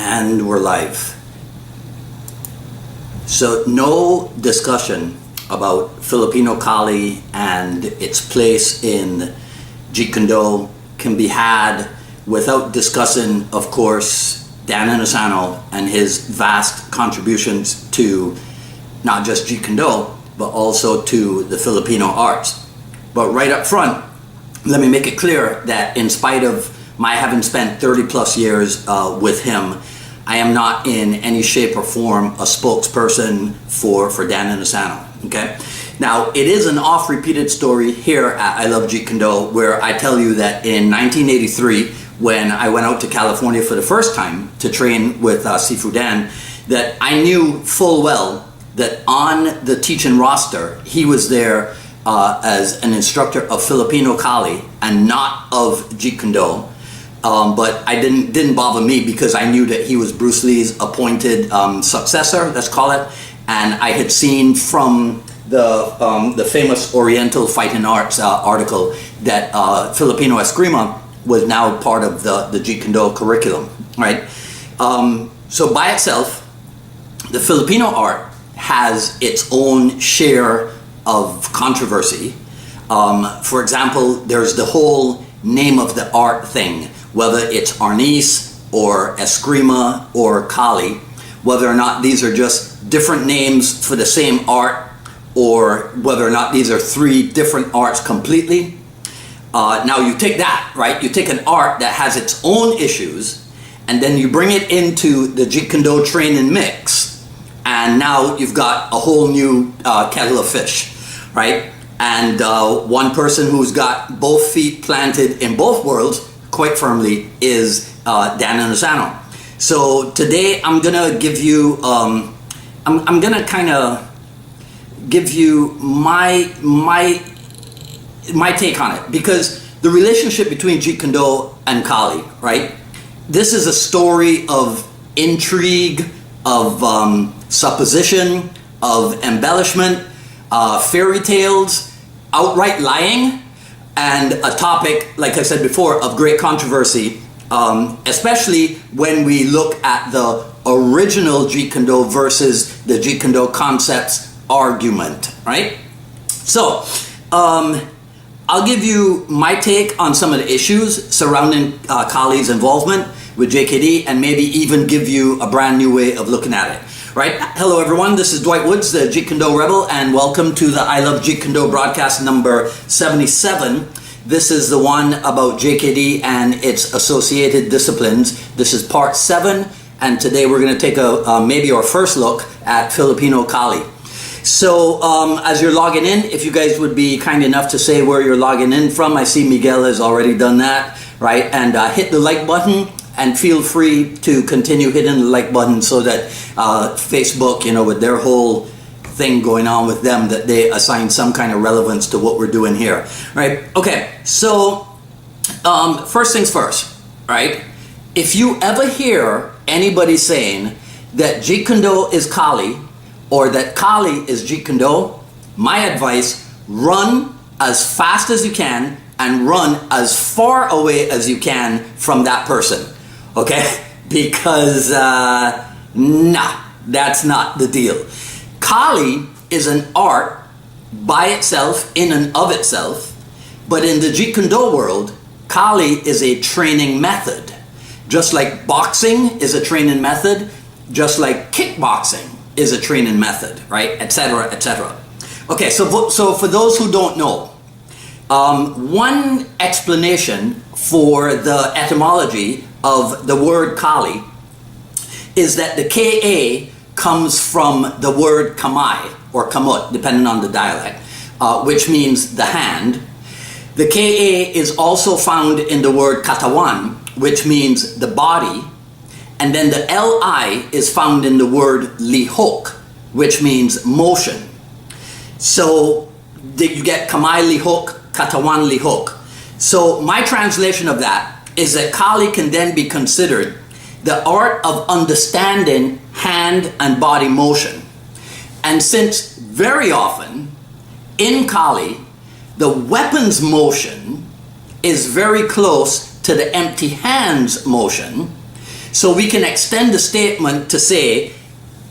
And we're live. So no discussion about Filipino Kali and its place in Jeet Kune can be had without discussing, of course, Dan Inosanto and his vast contributions to not just Jeet Kune, but also to the Filipino arts. But right up front, let me make it clear that in spite of my having spent 30 plus years with him, I am not in any shape or form a spokesperson for Dan Inosanto, okay? Now, it is an oft-repeated story here at I Love Jeet Kune where I tell you that in 1983, when I went out to California for the first time to train with Sifu Dan, that I knew full well that on the teaching roster, he was there as an instructor of Filipino Kali and not of Jeet Kune. But I didn't bother me because I knew that he was Bruce Lee's appointed successor, let's call it, and I had seen from the famous Oriental Fighting Arts article that Filipino Eskrima was now part of the Jeet Kune curriculum, right? So by itself, the Filipino art has its own share of controversy. For example, there's the whole name of the art thing, whether it's Arnis or Eskrima or Kali, whether or not these are just different names for the same art, or whether or not these are three different arts completely. Now you take that, right? You take an art that has its own issues, and then you bring it into the Jeet Kune training mix, and now you've got a whole new kettle of fish, right? And one person who's got both feet planted in both worlds quite firmly is Dan Inosanto. So today I'm gonna give you, I'm gonna kind of give you my take on it, because the relationship between Jeet Kune and Kali, right? This is a story of intrigue, of supposition, of embellishment, fairy tales, outright lying, and a topic, like I said before, of great controversy, especially when we look at the original Jeet Kune versus the Jeet Kune concepts argument, right? So, I'll give you my take on some of the issues surrounding Kali's involvement with JKD, and maybe even give you a brand new way of looking at it. Right? Hello everyone, this is Dwight Woods, the Jeet Kune Rebel, and welcome to the I Love Jeet Kune broadcast number 77. This is the one about JKD and its associated disciplines. This is part 7, and today we're going to take maybe our first look at Filipino Kali. So as you're logging in, if you guys would be kind enough to say where you're logging in from. I see Miguel has already done that, right? And hit the like button. And feel free to continue hitting the like button so that Facebook, you know, with their whole thing going on with them, that they assign some kind of relevance to what we're doing here, right? Okay, so first things first, right? If you ever hear anybody saying that Jeet Kune is Kali or that Kali is Jeet Kune, my advice, run as fast as you can and run as far away as you can from that person. Okay, because nah, that's not the deal. Kali is an art by itself, in and of itself, but in the Jeet Kune world, Kali is a training method. Just like boxing is a training method, just like kickboxing is a training method, right, etc., etc. Okay, so for those who don't know, one explanation for the etymology of the word Kali is that the Ka comes from the word kamai or kamut, depending on the dialect, which means the hand. The Ka is also found in the word katawan, which means the body, and then the Li is found in the word lihok, which means motion. So you get kamai lihok, katawan lihok. So my translation of that is that Kali can then be considered the art of understanding hand and body motion. And since very often in Kali, the weapon's motion is very close to the empty hands motion, So we can extend the statement to say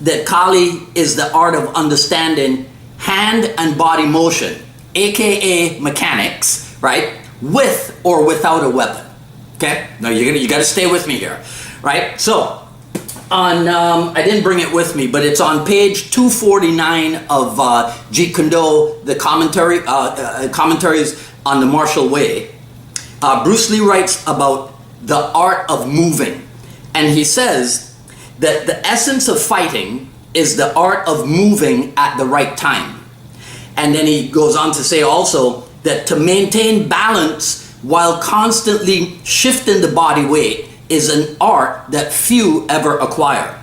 that Kali is the art of understanding hand and body motion, aka mechanics, right? With or without a weapon. Okay? Now you got to stay with me here, right? So on I didn't bring it with me, but it's on page 249 of Jeet Kune, the commentaries on the martial way. Bruce Lee writes about the art of moving, and he says that the essence of fighting is the art of moving at the right time. And then he goes on to say also that to maintain balance while constantly shifting the body weight is an art that few ever acquire.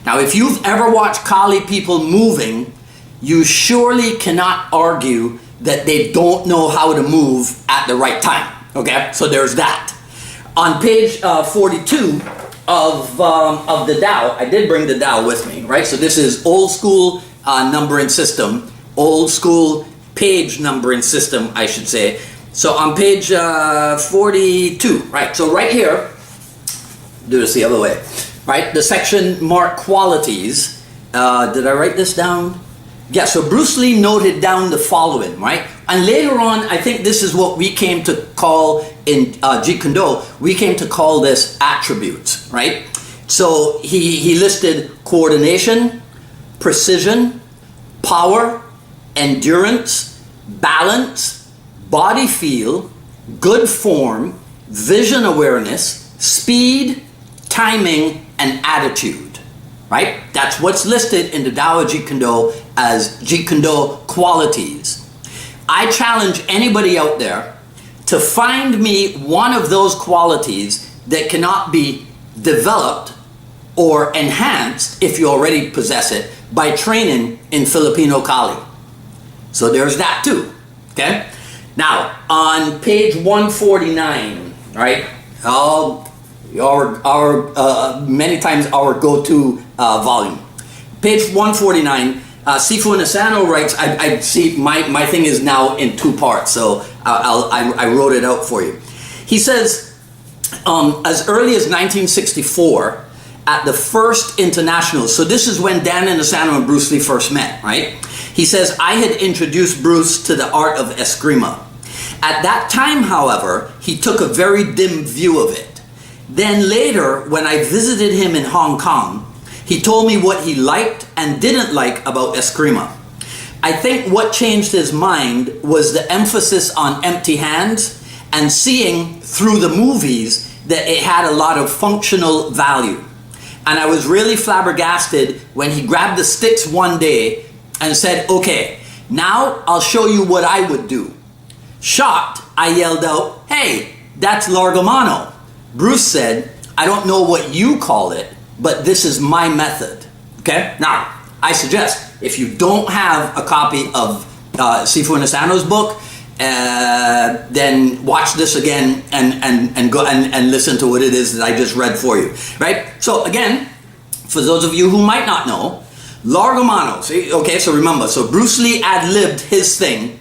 Now, if you've ever watched Kali people moving, you surely cannot argue that they don't know how to move at the right time. Okay, so there's that. On page 42 of the Tao, I did bring the Tao with me, right? So this is old school numbering system, old school page numbering system, I should say. So on page 42, right? So right here, do this the other way, right? The section marked qualities. Did I write this down? Yeah, so Bruce Lee noted down the following, right? And later on, I think this is what we came to call in Jeet Kune, we came to call this attributes, right? So he listed coordination, precision, power, endurance, balance, body feel, good form, vision awareness, speed, timing, and attitude, right? That's what's listed in the Tao of Jeet Kune as Jeet Kune qualities. I challenge anybody out there to find me one of those qualities that cannot be developed or enhanced if you already possess it by training in Filipino Kali. So there's that too, okay? Now, on page 149, right? Many times our go-to volume. Page 149, Sifu and Asano writes, I see my thing is now in two parts, so I wrote it out for you. He says, as early as 1964, at the first international, so this is when Dan and Asano and Bruce Lee first met, right? He says, I had introduced Bruce to the art of Eskrima. At that time, however, he took a very dim view of it. Then later, when I visited him in Hong Kong, he told me what he liked and didn't like about Eskrima. I think what changed his mind was the emphasis on empty hands and seeing through the movies that it had a lot of functional value. And I was really flabbergasted when he grabbed the sticks one day and said, okay, now I'll show you what I would do. Shocked, I yelled out, hey, that's Largomano. Bruce said, I don't know what you call it, but this is my method. Okay? Now, I suggest if you don't have a copy of Sifu and Asano's book, then watch this again and go and listen to what it is that I just read for you. Right? So again, for those of you who might not know, Largomano, see, okay, so remember, so Bruce Lee ad-libbed his thing,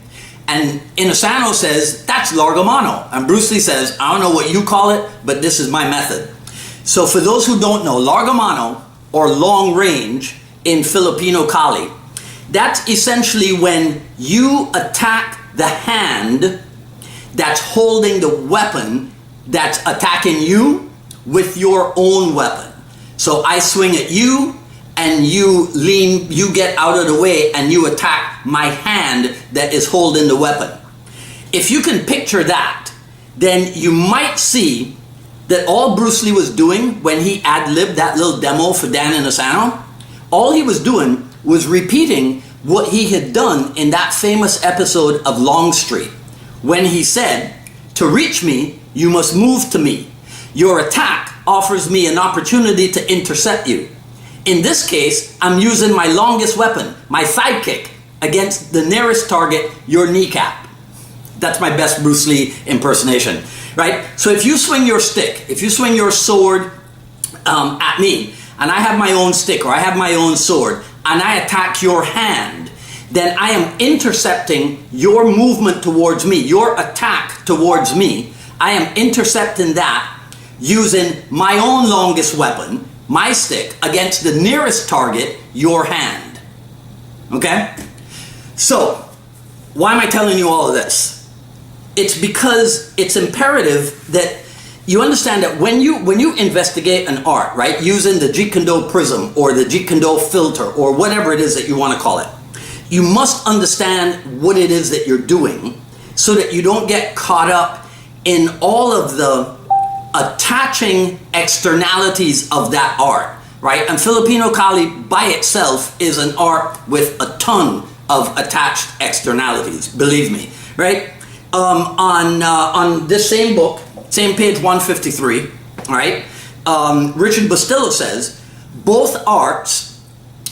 and Asano says, that's Largomano. And Bruce Lee says, I don't know what you call it, but this is my method. So for those who don't know, Largomano, or long range in Filipino Kali, that's essentially when you attack the hand that's holding the weapon that's attacking you with your own weapon. So I swing at you, and you lean, you get out of the way, and you attack my hand that is holding the weapon. If you can picture that, then you might see that all Bruce Lee was doing when he ad-libbed that little demo for Dan and Asano, all he was doing was repeating what he had done in that famous episode of Longstreet, when he said, to reach me, you must move to me. Your attack offers me an opportunity to intercept you. In this case, I'm using my longest weapon, my sidekick, against the nearest target, your kneecap. That's my best Bruce Lee impersonation, right? So if you swing your stick, if you swing your sword at me, and I have my own stick or I have my own sword, and I attack your hand, then I am intercepting your movement towards me, your attack towards me. I am intercepting that. using my own longest weapon, my stick, against the nearest target, your hand. Okay? So, why am I telling you all of this? It's because it's imperative that you understand that when you investigate an art, right, using the Jeet Kune prism or the Jeet Kune filter or whatever it is that you want to call it, you must understand what it is that you're doing so that you don't get caught up in all of the attaching externalities of that art, right? And Filipino Kali by itself is an art with a ton of attached externalities, believe me, right? On this same book, same page 153, right? Richard Bustillo says, both arts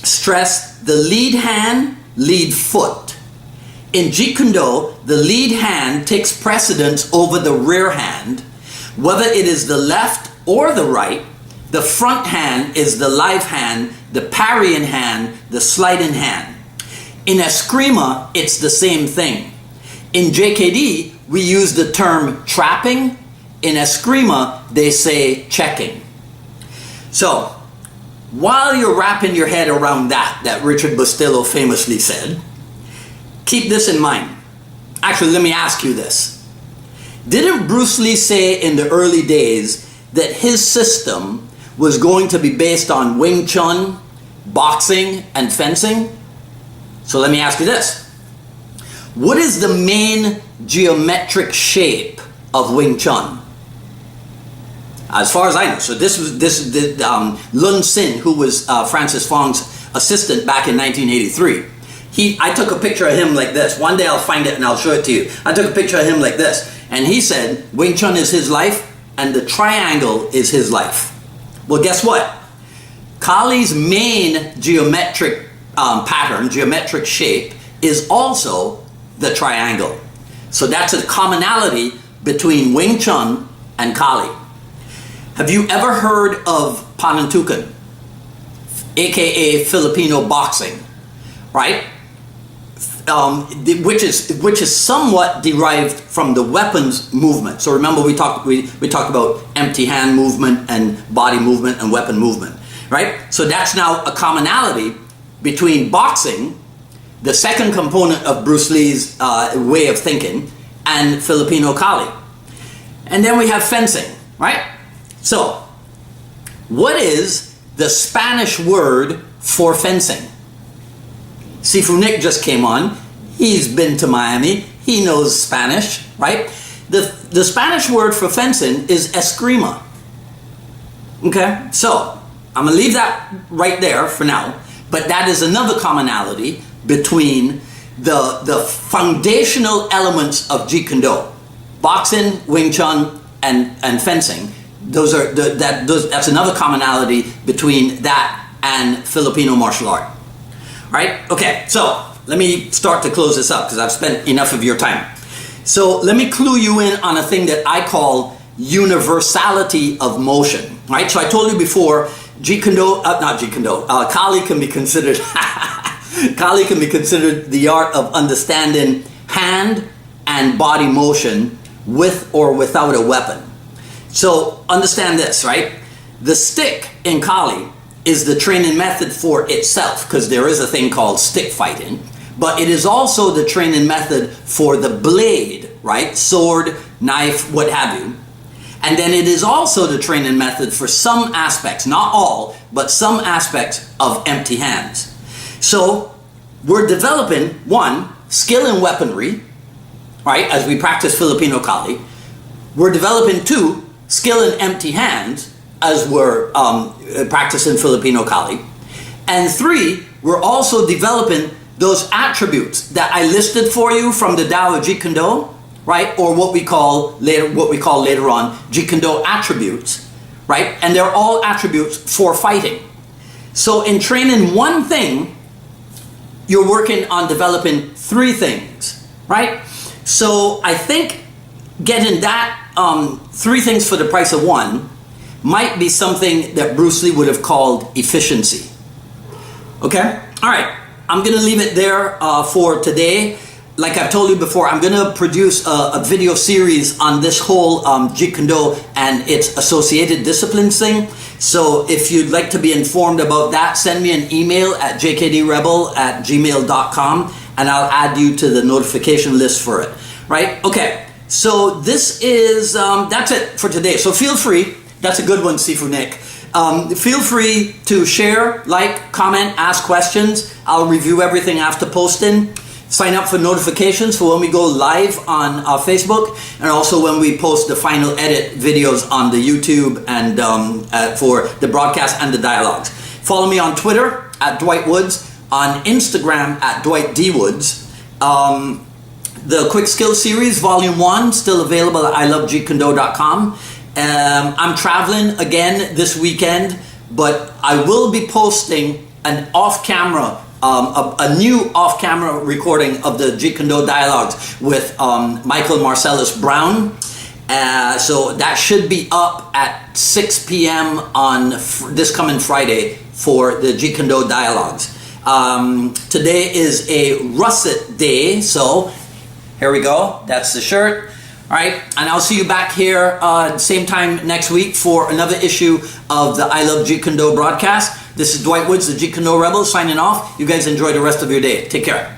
stress the lead hand, lead foot. In Jeet Kune Do, the lead hand takes precedence over the rear hand. Whether it is the left or the right, the front hand is the live hand, the parrying hand, the sliding hand. In Eskrima, it's the same thing. In JKD, we use the term trapping. In Eskrima, they say checking. So, while you're wrapping your head around that Richard Bustillo famously said, keep this in mind. Actually, let me ask you this. Didn't Bruce Lee say in the early days that his system was going to be based on Wing Chun, boxing, and fencing? So let me ask you this. What is the main geometric shape of Wing Chun? As far as I know. So this is Lun Sin, who was Francis Fong's assistant back in 1983. I took a picture of him like this. One day I'll find it and I'll show it to you. I took a picture of him like this. And he said, Wing Chun is his life and the triangle is his life. Well, guess what? Kali's main geometric pattern, geometric shape, is also the triangle. So that's a commonality between Wing Chun and Kali. Have you ever heard of Panantukan, aka Filipino boxing, right? Which is somewhat derived from the weapons movement. So remember we talked about empty hand movement and body movement and weapon movement, right? So that's now a commonality between boxing, the second component of Bruce Lee's way of thinking, and Filipino Kali. And then we have fencing, right? So, what is the Spanish word for fencing? Sifu Nick just came on. He's been to Miami. He knows Spanish, right? The Spanish word for fencing is Eskrima. Okay? So, I'm going to leave that right there for now. But that is another commonality between the foundational elements of Jeet Kune Do. Boxing, Wing Chun, and fencing. That's another commonality between that and Filipino martial art. Right? Okay, so let me start to close this up because I've spent enough of your time. So let me clue you in on a thing that I call universality of motion. Right? So I told you before, Jeet Kune Do, not Jeet Kune Do, Kali can be considered Kali can be considered the art of understanding hand and body motion with or without a weapon. So understand this, right? The stick in Kali is the training method for itself, because there is a thing called stick fighting, but it is also the training method for the blade, right? Sword, knife, what have you. And then it is also the training method for some aspects, not all, but some aspects of empty hands. So we're developing, one, skill in weaponry, right, as we practice Filipino Kali. We're developing, two, skill in empty hands, as we're practicing Filipino Kali. And three, we're also developing those attributes that I listed for you from the Tao of Jeet Kune Do, right? Or what we call later on Jeet Kune Do attributes, right? And they're all attributes for fighting. So in training one thing, you're working on developing three things, right? So I think getting that three things for the price of one might be something that Bruce Lee would have called efficiency. Okay? All right. I'm going to leave it there for today. like I've told you before, I'm going to produce a video series on this whole Jeet Kune Do and its associated disciplines thing. So if you'd like to be informed about that, send me an email at jkdrebel@gmail.com and I'll add you to the notification list for it. Right? Okay. So this is, that's it for today. So feel free, that's a good one, Sifu Nick. Feel free to share, like, comment, ask questions. I'll review everything after posting. Sign up for notifications for when we go live on Facebook, and also when we post the final edit videos on the YouTube and for the broadcast and the dialogues. Follow me on Twitter at Dwight Woods, on Instagram at Dwight D. Woods. The Quick Skills Series, Volume 1, still available at ilovejeetkundo.com. I'm traveling again this weekend, but I will be posting an off-camera, a new off-camera recording of the Jeet Kune Do dialogues with Michael Marcellus Brown. So that should be up at 6 p.m. on this coming Friday for the Jeet Kune Do dialogues. Today is a russet day, so here we go. That's the shirt. All right, and I'll see you back here same time next week for another issue of the I Love Jeet Kune Do broadcast. This is Dwight Woods, the Jeet Kune Do Rebel, signing off. You guys enjoy the rest of your day. Take care.